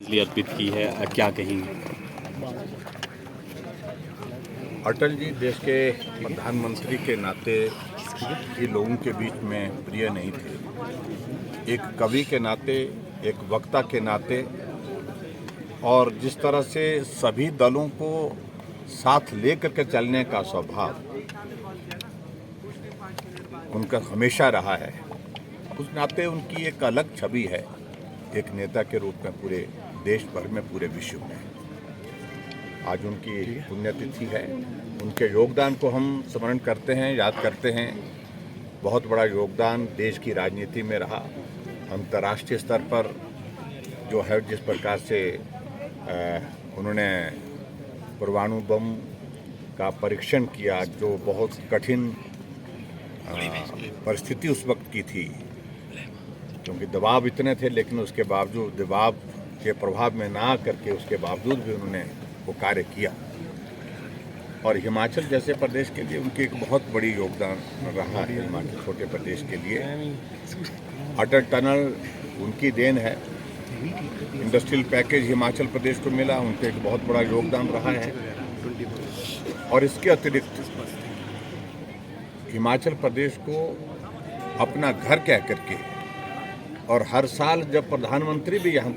इसलिए अर्पित की है, क्या कहेंगे? अटल जी देश के प्रधानमंत्री के नाते ही लोगों के बीच में प्रिय नहीं थे। एक कवि के नाते, एक वक्ता के नाते, और जिस तरह से सभी दलों को साथ लेकर के चलने का स्वभाव उनका हमेशा रहा है, उस नाते उनकी एक अलग छवि है एक नेता के रूप में पूरे देश भर में, पूरे विश्व में। आज उनकी पुण्यतिथि है। उनके योगदान को हम स्मरण करते हैं, याद करते हैं। बहुत बड़ा योगदान देश की राजनीति में रहा। अंतर्राष्ट्रीय स्तर पर जो है, जिस प्रकार से उन्होंने परमाणु बम का परीक्षण किया, जो बहुत कठिन परिस्थिति उस वक्त की थी, क्योंकि दबाव इतने थे, लेकिन उसके बावजूद दबाव के प्रभाव में ना करके उसके बावजूद भी उन्होंने वो कार्य किया। और हिमाचल जैसे प्रदेश के लिए उनकी एक बहुत बड़ी योगदान रहा है। हिमाचल छोटे प्रदेश के लिए अटल टनल उनकी देन है। इंडस्ट्रियल पैकेज हिमाचल प्रदेश को मिला, उनका एक बहुत बड़ा योगदान रहा है। और इसके अतिरिक्त हिमाचल प्रदेश को अपना घर कह करके, और हर साल जब प्रधानमंत्री भी यहाँ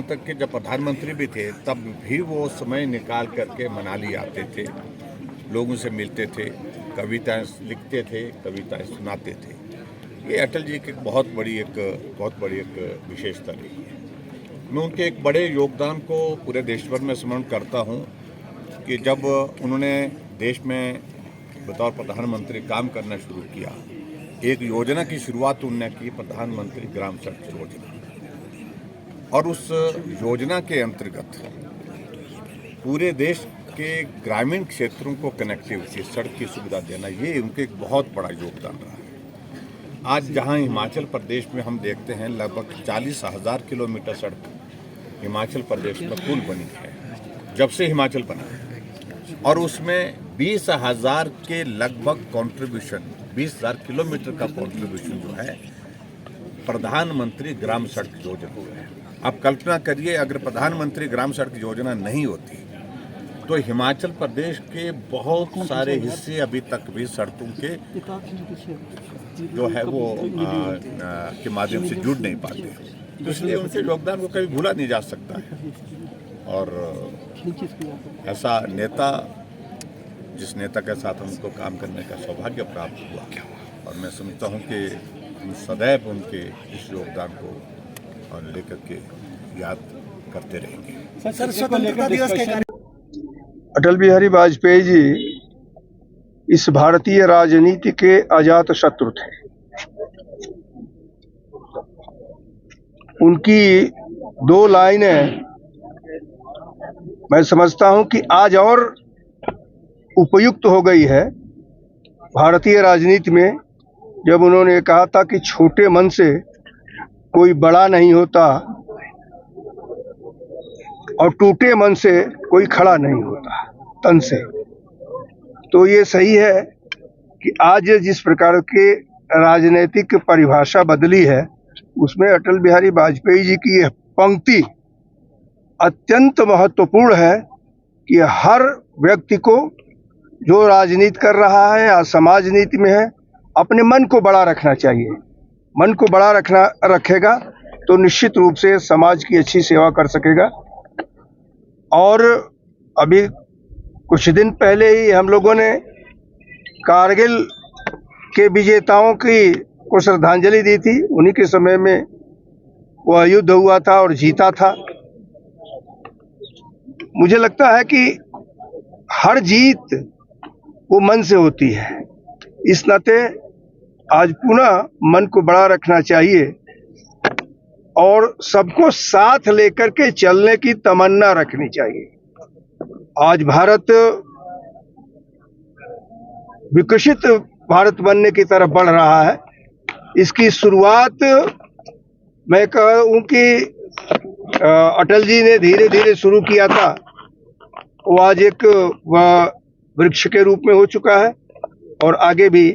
तक कि जब प्रधानमंत्री भी थे, तब भी वो समय निकाल करके मनाली आते थे, लोगों से मिलते थे, कविताएं लिखते थे, कविताएं सुनाते थे। ये अटल जी की बहुत बड़ी एक विशेषता रही है। मैं उनके एक बड़े योगदान को पूरे देश भर में स्मरण करता हूँ कि जब उन्होंने देश में बतौर प्रधानमंत्री काम करना शुरू किया, एक योजना की शुरुआत उन्होंने की, प्रधानमंत्री ग्राम सड़क योजना। और उस योजना के अंतर्गत पूरे देश के ग्रामीण क्षेत्रों को कनेक्टिविटी, सड़क की सुविधा देना, ये उनके एक बहुत बड़ा योगदान रहा है। आज जहां हिमाचल प्रदेश में हम देखते हैं लगभग 40,000 किलोमीटर सड़क हिमाचल प्रदेश में पुल बनी है जब से हिमाचल बना है, और उसमें 20,000 के लगभग कंट्रीब्यूशन, 20,000 किलोमीटर का कंट्रीब्यूशन जो है प्रधानमंत्री ग्राम सड़क योजना है। आप कल्पना करिए, अगर प्रधानमंत्री ग्राम सड़क योजना नहीं होती तो हिमाचल प्रदेश के बहुत सारे हिस्से अभी तक भी सड़कों के जो है वो के माध्यम से जुड़ नहीं पाते। तो इसलिए उनके योगदान को कभी भूला नहीं जा सकता है। और ऐसा नेता, जिस नेता के साथ हमको काम करने का सौभाग्य प्राप्त हुआ, और मैं समझता हूँ कि हम सदैव उनके इस योगदान को और लेकर के याद करते रहेंगे। सर, स्वतंत्रता दिवस के अटल बिहारी वाजपेयी जी इस भारतीय राजनीति के अजात शत्रु थे। उनकी दो लाइनें मैं समझता हूं कि आज और उपयुक्त हो गई है भारतीय राजनीति में, जब उन्होंने कहा था कि छोटे मन से कोई बड़ा नहीं होता और टूटे मन से कोई खड़ा नहीं होता तन से। तो ये सही है कि आज जिस प्रकार के राजनीतिक परिभाषा बदली है, उसमें अटल बिहारी वाजपेयी जी की यह पंक्ति अत्यंत महत्वपूर्ण है कि हर व्यक्ति को, जो राजनीति कर रहा है या समाज नीति में है, अपने मन को बड़ा रखना चाहिए। मन को बड़ा रखेगा तो निश्चित रूप से समाज की अच्छी सेवा कर सकेगा। और अभी कुछ दिन पहले ही हम लोगों ने कारगिल के विजेताओं को श्रद्धांजलि दी थी। उन्हीं के समय में वह युद्ध हुआ था और जीता था। मुझे लगता है कि हर जीत वो मन से होती है। इस नाते आज पुनः मन को बड़ा रखना चाहिए और सबको साथ लेकर के चलने की तमन्ना रखनी चाहिए। आज भारत विकसित भारत बनने की तरफ बढ़ रहा है। इसकी शुरुआत मैं कहूं कि अटल जी ने धीरे धीरे शुरू किया था, वो आज एक वृक्ष के रूप में हो चुका है और आगे भी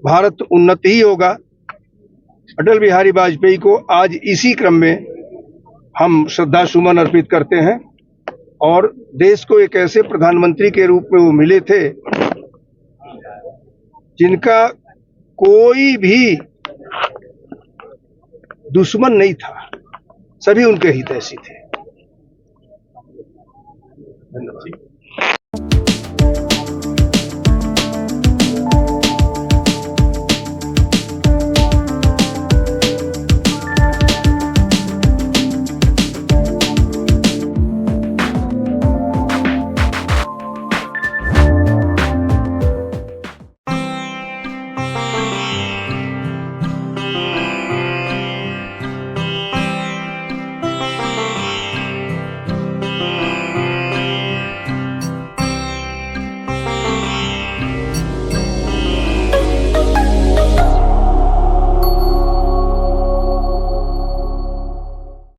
भारत उन्नत ही होगा। अटल बिहारी वाजपेयी को आज इसी क्रम में हम श्रद्धा सुमन अर्पित करते हैं। और देश को एक ऐसे प्रधानमंत्री के रूप में वो मिले थे जिनका कोई भी दुश्मन नहीं था, सभी उनके हितैषी थे। धन्यवाद।